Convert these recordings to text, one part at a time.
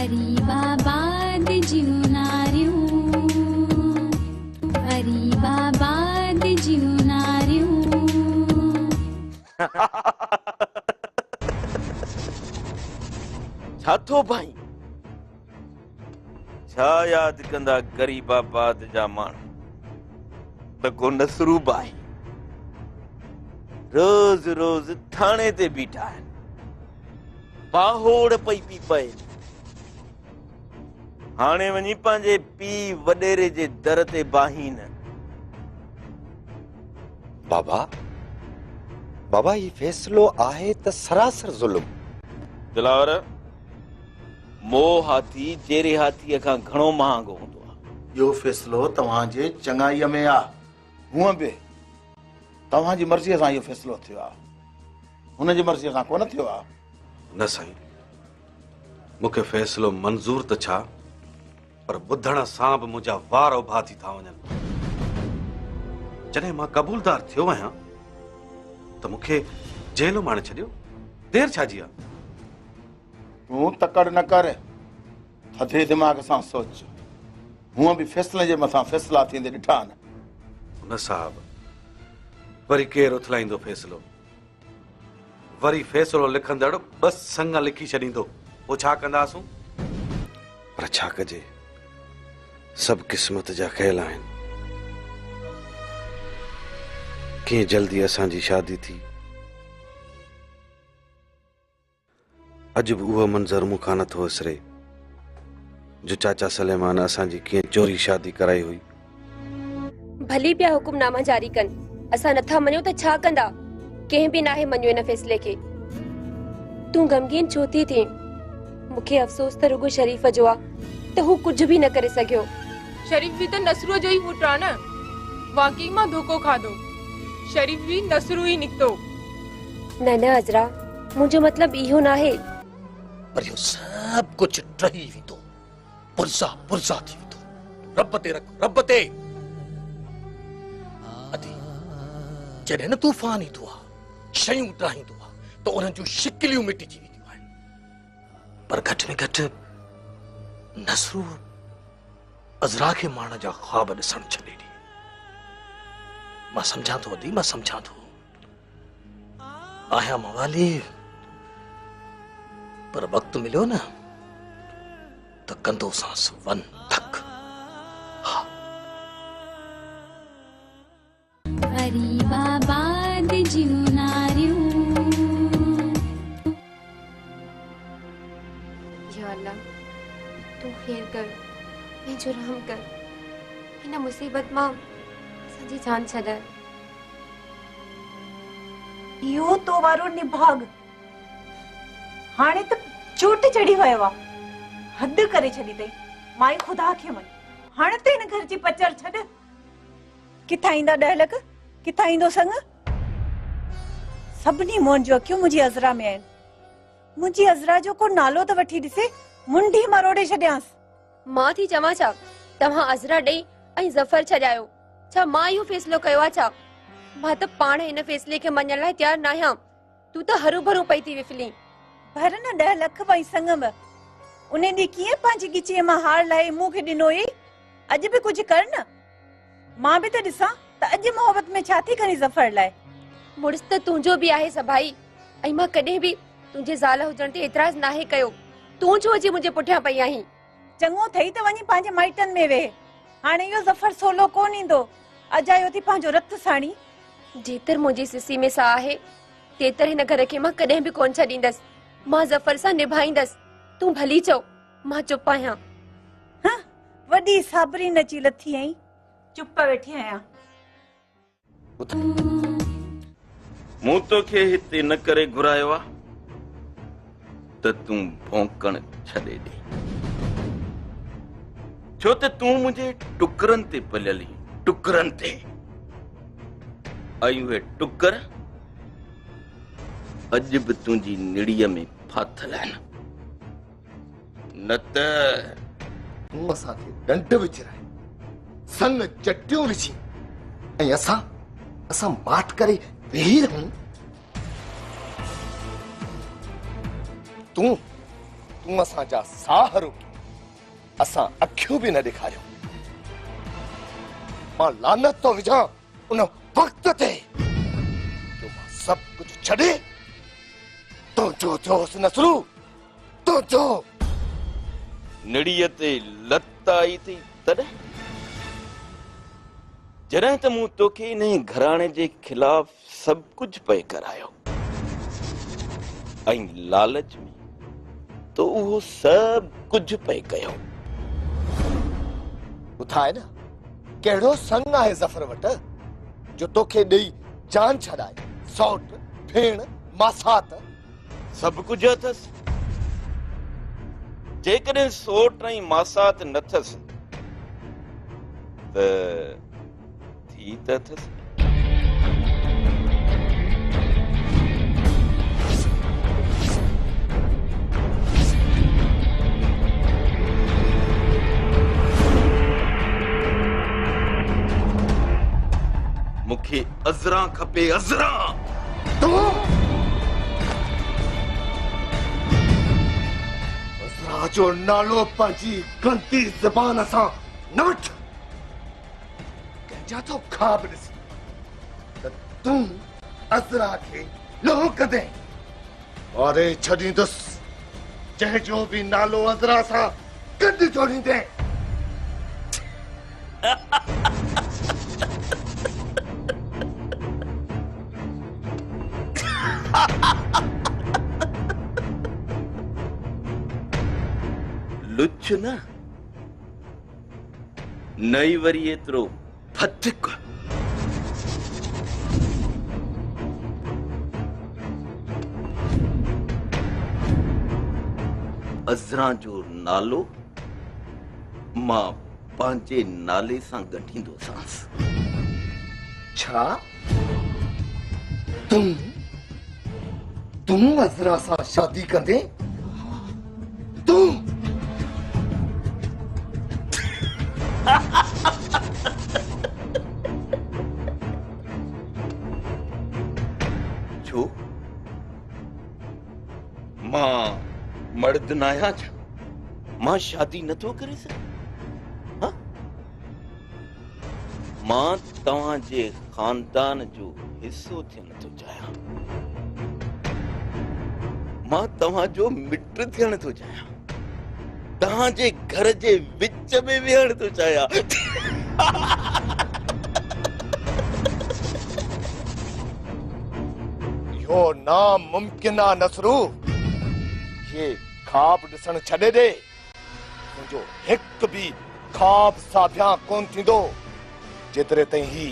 गरीबाबाद जीवनारियूं, गरीबाबाद जीवनारियूं। छा थो भाई, छा याद कंदा गरीबाबाद जा माण्हू त को नसरूब आहे। रोज रोज थाने ते बीठा आहिनि, बाहोड़ पई पी पए। हाणे वञी पंहिंजे पीउ वॾेरे जे दर ते बाहीन। बाबा बाबा ये फैसलो आहे त सरासर जुल्म। दिलावर, मोह हाथी जेरे हाथीअ खां घणो महांगो हूंदो आहे। यो फैसलो तव्हांजे चङाईअ में आहे। हूअं बि तव्हांजी मर्ज़ीअ सां इहो फैसलो थियो आहे, हुनजी मर्ज़ीअ सां कोन थियो आहे। न साईं, मूंखे फैसलो मंज़ूर त छा, पर ॿुधण सां बि मुंहिंजा वार उभा थी था वञनि। जॾहिं मां क़बूलदार थियो आहियां त मूंखे जेल माणे छॾियो। देर छाजी आहे? तूं तकड़ न कर, थधे दिमाग़ सां सोच। हूअं बि फैसले जे मथां फैसला थींदे ॾिठा न। न साहब, वरी केरु उथलाईंदो फैसलो? वरी फैसलो लिखंदड़ बस संग लिखी छॾींदो, पोइ छा कंदासूं? पर छा कजे, सभु क़िस्मत जा खेल आहिनि। कीअं जल्दी असांजी शादी थी, अॼु बि उहो मंज़र मूंखां नथो विसरे जो चाचा सलेमान असांजी कीअं चोरी शादी कराई हुई। भली पिया हुकुमनामा जारी कनि, असां नथा मञूं त छा कंदा? कंहिं बि नाहे मञियो इन फैसले खे। तूं गमगीन छो थी थीं? मूंखे अफ़सोस त रुगो शरीफ़ जो आहे त हू कुझु बि न करे सघियो। शरीफ भी तो नसरू जो ही पुट आहे न। वाकई मां धोखो खाधो, शरीफ भी नसरू ही निकतो। न न अजरा, मुंहिंजो मतिलबु इहो न आहे। पर इहो सभु कुझु टही वेंदो, पुरज़ा पुरज़ा थी वेंदो। रब ते रख, रब ते। अदी जॾहिं न तूफ़ान ईंदो आहे, शयूं टहींदो आहे, त उन्हनि जूं शिकिलियूं मिटिजी वेंदियूं आहिनि। पर घटि में घटि नसरू अज़रा खे माण्हू जा ख्वाब ॾिसण छॾे ॾी। मां सम्झां थो अदी, मां सम्झां थो। आहियां मवाली, पर वक़्तु मिलियो न त कंदो सांस वन तक। गरीबाबाद जीवनारियूं। या अल्लाह, तू खैर कर, मुझे रहम कर। इन मुसीबत मां असांजी जान छॾाए। इहो तो वारो निभाग हाणे त चोट चढ़ी वियो आहे। हद करे छॾी अथई। माई ख़ुदा खे मन, हाणे त हिन घर जी पचर छॾ। किथां ईंदा 10 लख, किथां ईंदो संग? सभिनी मोहन जो अखियूं मुंहिंजी अज़रा में आहिनि। मुंहिंजी अज़रा जो को नालो त वठी ॾिसे, मुंडी मरोड़े छॾियांसि। मां थी चवां छा तव्हां अज़रा ॾेई ऐं ज़फ़र छॾायो? छा मां इहो फ़ैसिलो कयो आहे छा? मां त पाण हिन फ़ैसिले खे मञण लाइ तयारु न आहियां। तूं त हरू भरू पई थी विफली। भर न 10 लख भई संग में। उन ॾींहुं कीअं पंहिंजी गिचीअ मां हार लाहे मूं खे ॾिनो हुई। अॼु बि कुझु कर न। मां बि त ॾिसां त अॼु मोहबत में छा थी खणी ज़फ़र लाइ। मुड़ुस त तुंहिंजो बि आहे सभाई, ऐं मां कॾहिं बि तुंहिंजे ज़ाल हुजण ते एतिराज़ नाहे कयो। तूं छो अची मुंहिंजे पुठियां पई आहीं? चङो थई त वञी पंहिंजे माइटनि में वेह। हाणे इहो ज़फ़र सोलो कोन ईंदो। अजायो थी पंहिंजो रत साणी। जेतर मुंहिंजी सिसी में सा आहे, तेतर हिन घर खे मां कॾहिं बि कोन छॾींदसि। मां ज़फ़र सां निभाईंदसि। तूं भली चओ, मां चुप आहियां। हाँ, वॾी साबरी नची लथी आई, चुप वेठी आहियां। मूं तोखे हिते न करे घुरायो आहे त तूं भौंकण छॾे ॾे, छो त तूं मुंहिंजे टुकरनि ते पलियली, टुकरनि ते। ऐं उहे टुकर अॼु बि तुंहिंजी निड़ीअ में फाथल आहिनि। न त तूं असांखे डंड विझराए, संग चटियूं विझी ऐं असां माठ करे वेही रहूं। तूं असांजा साह रोकी असां अखियूं बि न ॾेखारियो मां लानत तो विझां उन वक्त ते जो मां सभु कुझु छॾे तुंहिंजो थियोसि नसरू तुंहिंजो निड़ीअ ते लत आई थी तॾहिं जॾहिं त मूं तोखे इन घराणे जे खिलाफ़ सभु कुझु पए करायो ऐं लालच में तो उहो सभु कुझु पए कयो ॿुधा आहे न कहिड़ो संग आहे ज़फर वटि जो तोखे ॾेई जान छॾाए सौट भेण मासात सभु कुझु अथसि जेकॾहिं सोट ऐं मासात न अथसि त थी त अथसि मूंखे अज़रा खपे अज़रा अज़रा जो नालो पंहिंजी गंदी ज़बान सां न वठ कंहिंजा तो ख़्वाब ॾिसी त तूं अज़रा खे लोहो कंदे वारे छॾींदुसि जंहिंजो बि नालो अज़रा सां गॾु जोड़ींदे लुच्छ न नई वरी एतिरो फतिक अज़रा जो नालो मां पंहिंजे नाले सां ॻंढींदोसांसि छा तूं अज़रा सां शादी कंदे तूं छो मां मर्द न आहियां छा मां शादी नथो करे सघां मां तव्हांजे खानदान जो हिस्सो थियण थो चाहियां मां तव्हांजो मिट थियण थो चाहियां तव्हांजे घर जे विच में वेहण थो चाहियां इहो नामुमकिन आहे नसरू ये ख्वाब ॾिसण छॾे ॾे मुंहिंजो हिकु बि ख्वाब साबिया कोन थींदो जेतिरे ताईं ही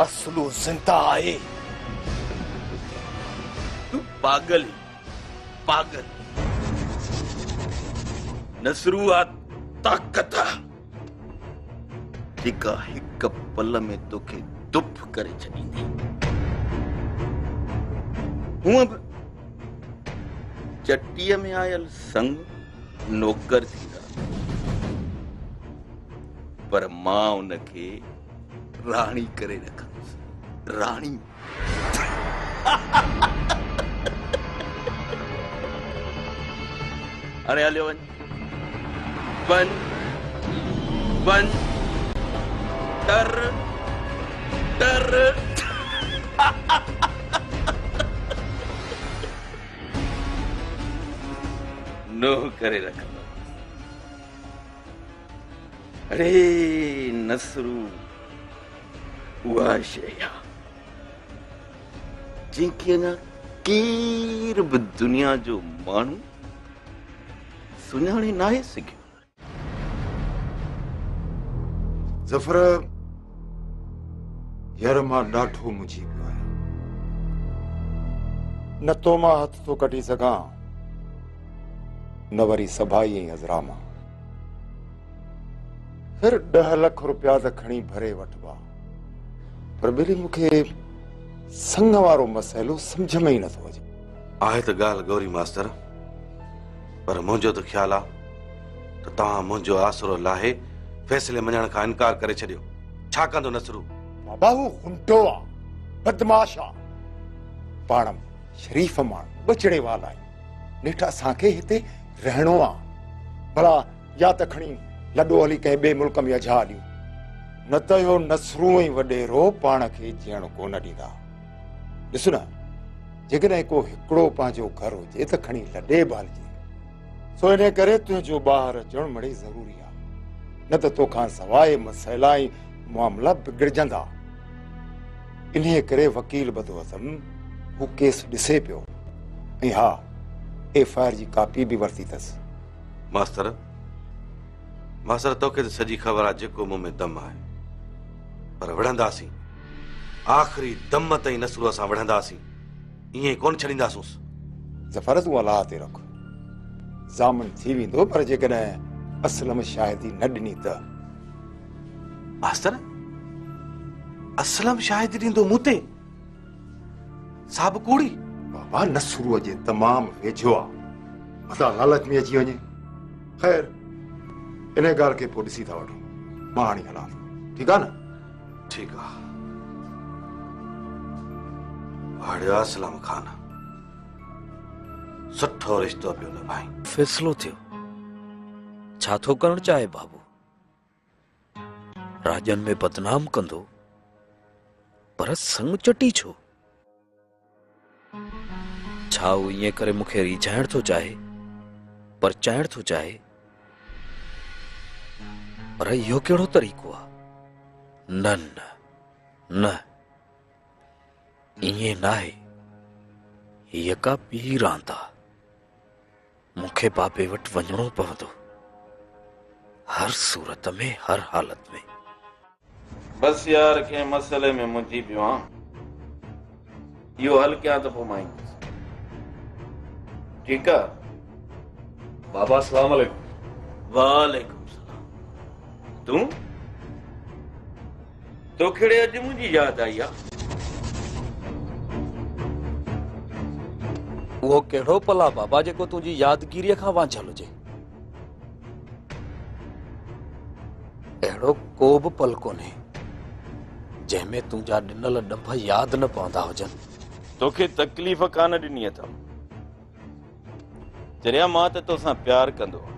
असलू ज़िंदा आहे तू पागल पागल नसरू आ ताक़त जेका हिक पल में तोखे दुफ करे छॾींदी हूअं बि चटीअ में आयल संग नौकर थींदा पर मां उनखे राणी करे रखंदुसि राणी अरे हलियो वञ वन डर डर नो करे रखंदो अरे नसरू उहा शइ आहे जंहिंखे न केर बि दुनिया जो माण्हू सुञाणे नाहे सघियो ज़फर यार मां ॾाढो मुंझी पियो आहियां न तो मां हथ थो कढी सघां न वरी सभाई ऐं अज़रा मां फिर 10 लाख रुपया त खणी भरे वठबा पर ॿिली मूंखे संग वारो मसइलो सम्झ में ई नथो अचे आहे त ॻाल्हि गौरी मास्तर पर मुंहिंजो त ख़्यालु आहे त तव्हां मुंहिंजो आसरो लाहे फैसले मञण खां इनकार करे छॾियो छा कंदो नसरू बाबा हू हुंटो आहे बदमाश आहे पाण शरीफ़ माण्हू बचड़े वाला आहे नेठि असांखे हिते रहणो आहे भला या त खणी लॾो हली कंहिं ॿिए मुल्क में अझा ॾियूं न त इहो नसरू ई वॾेरो पाण खे जीअण कोन ॾींदा। ॾिस न जेकॾहिं को हिकिड़ो पंहिंजो घर हुजे त खणी लॾे बालजे। सो इन करे तुंहिंजो ॿाहिरि अचणु मड़ी ज़रूरी आहे, न त तोखां सवाइ मसइला ऐं मामला बिगड़जंदा। इन्हे करे वकील बदोअज़म हू केस ॾिसे पियो ऐं हा FIR जी कापी बि वरिती अथसि। मास्तर तोखे त सॼी ख़बर आहे जेको मूं में दम आहे, पर विढ़ंदासीं आख़िरी दम ताईं नसरू असां विढ़ंदासीं, ईअं कोन छॾींदासूंसि। ज़फ़र तूं अलाह ते रख, ज़ामन थी वेंदो, पर जेकॾहिं असलम शाहिदी न ॾिनी त। मास्तर असलम शाहिदी ॾींदो मूं ते? साब कूड़ी बाबा नसरूअ जे तमामु वेझो आहे, मथां लालच में अची वञे। ख़ैर इन ॻाल्हि खे पोइ ॾिसी था वठूं, मां हाणे हलां थो, ठीकु आहे न? ठीकु आहे। हाड़िया असलम ख़ान सुठो रिश्तो पियो निभाई। फैसलो थियो छा थो करणु चाहे बाबू? राजन में बदनाम कंदो, पर संग चटी छो? छा वो ईअं करे मूंखे रिझाइण थो चाहे, पर चाइण थो चाहे? पर इहो कहिड़ो तरीक़ो आहे? न न न, ईअं नाहे, हीअ का ॿी रांदि आहे। मूंखे बाबे वटि वञणो पवंदो, हर सूरत में, हर हालत में। बस यार कंहिं मसइले में मुंझी पियो आहियां, इहो हल कयां त पोइ मां ईंदुसि। ठीकु आहे बाबा? अस्सलाम वालेकुम। वालेकुम सलाम। तूं तोखे अॼु मुंहिंजी यादि आई आहे? उहो कहिड़ो पल आहे बाबा जेको तुंहिंजी यादगिरीअ खां वांझल हुजे? अहिड़ो को बि पल कोन्हे जंहिंमें तुंहिंजा ॾिनल ॾंभ यादि न पवंदा हुजनि। तोखे तकलीफ़ कान ॾिनी अथमि, चरिया मां त तोसां प्यार कंदो आहियां।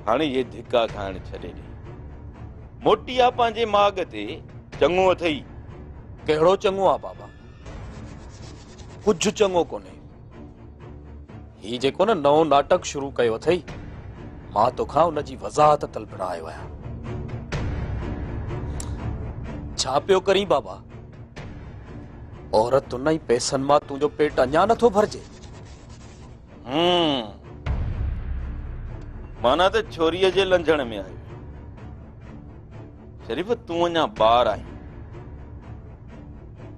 हाणे ये धिका खाइण छॾे ॾे, मोटी आहे पंहिंजे माॻ ते, चङो अथई। कहिड़ो चङो आहे बाबा? कुझु चङो कोन्हे। ही जेको न नओं नाटक शुरू कयो अथई, मां तोखां उन जी वज़ाहत तलबण आयो आहियां। छा पियो करीं बाबा? औरत उन ई पैसनि मां तुंहिंजो पेट अञा नथो भरजे? माना त छोरीअ जे लंझण में आयो। शरीफ़ तूं अञा ॿार आहीं,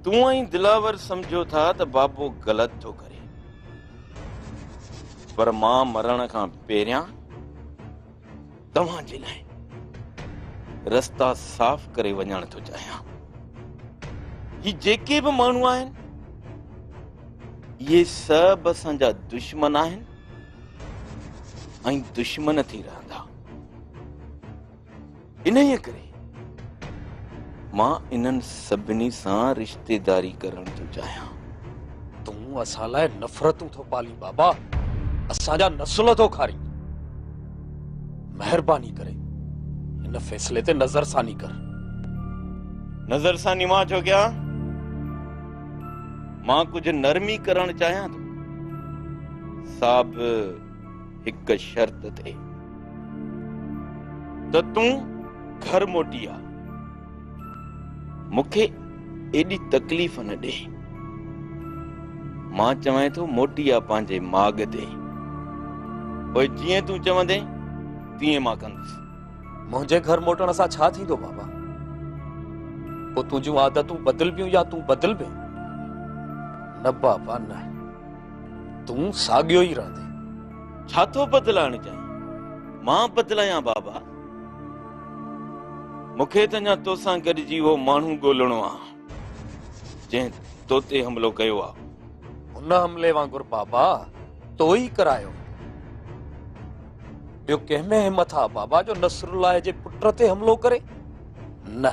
तूं ऐं दिलावर समझो था त बाबो ग़लति थो करे, पर मां मरण खां पहिरियां तव्हां जे लाइ रस्ता साफ़ करे वञण थो चाहियां। ही जेके बि माण्हू आहिनि, इहे सभु असांजा दुश्मन आहिनि ऐं दुश्मन थी रहंदा। इन्हीअ करे मां इन्हनि सभिनी सां रिश्तेदारी करण थो चाहियां। तूं असां लाइ नफ़रतूं थो पाली बाबा, असांजा नसुल थो खारी। महिरबानी करे हिन फैसले ते नज़रसानी कर। नज़रसानी मां छो कयां? मां कुझु नरमी करण चाहियां थो। साब हिकु शर्त ते त तूं घर मोटी आ, मूंखे एॾी तकलीफ़ न ॾे। मां चवां थो मोटी आ पंहिंजे माॻ ते, पोइ जीअं तूं चवंदे तीअं मां कंदुसि। मुंहिंजे घर मोटण सां छा थींदो बाबा? पोइ तुंहिंजूं आदतूं बदिलबियूं या तूं बदिलबे? न बाबा न, तूं साॻियो ई रहंदे। छा थो बदिलाइण चाहीं? मां बदिलायां बाबा? मूंखे त अञा तोसां गॾिजी उहो माण्हू ॻोल्हणो आहे जंहिं तो ते हमलो कयो आहे। हुन हमले वांगुरु बाबा तो ई करायो। ॿियो कंहिंमें हिमत आहे बाबा जो नसरुल्लाह जे पुट ते हमलो करे? न,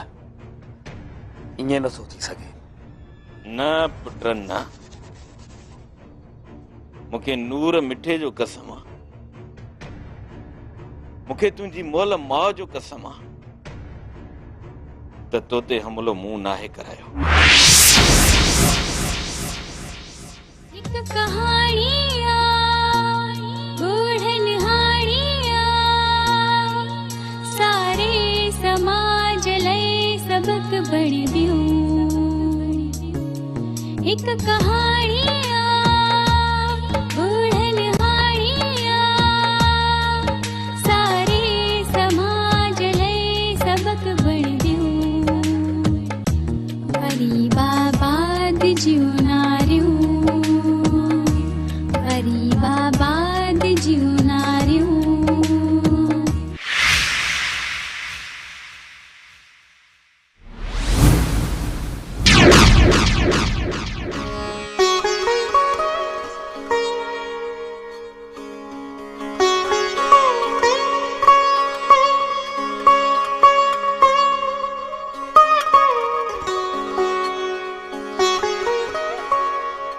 ईअं नथो थी सघे। न पुट न, मूंखे नूर मिठे जो कसम आहे, मूंखे तुंहिंजी मोल माउ जो कसम आहे त तोते हमलो मूं नाहे करायो। हिक कहाणी गूढ़न हाणिया सारे समाज लई सबक बण दियो। हिक कहाणी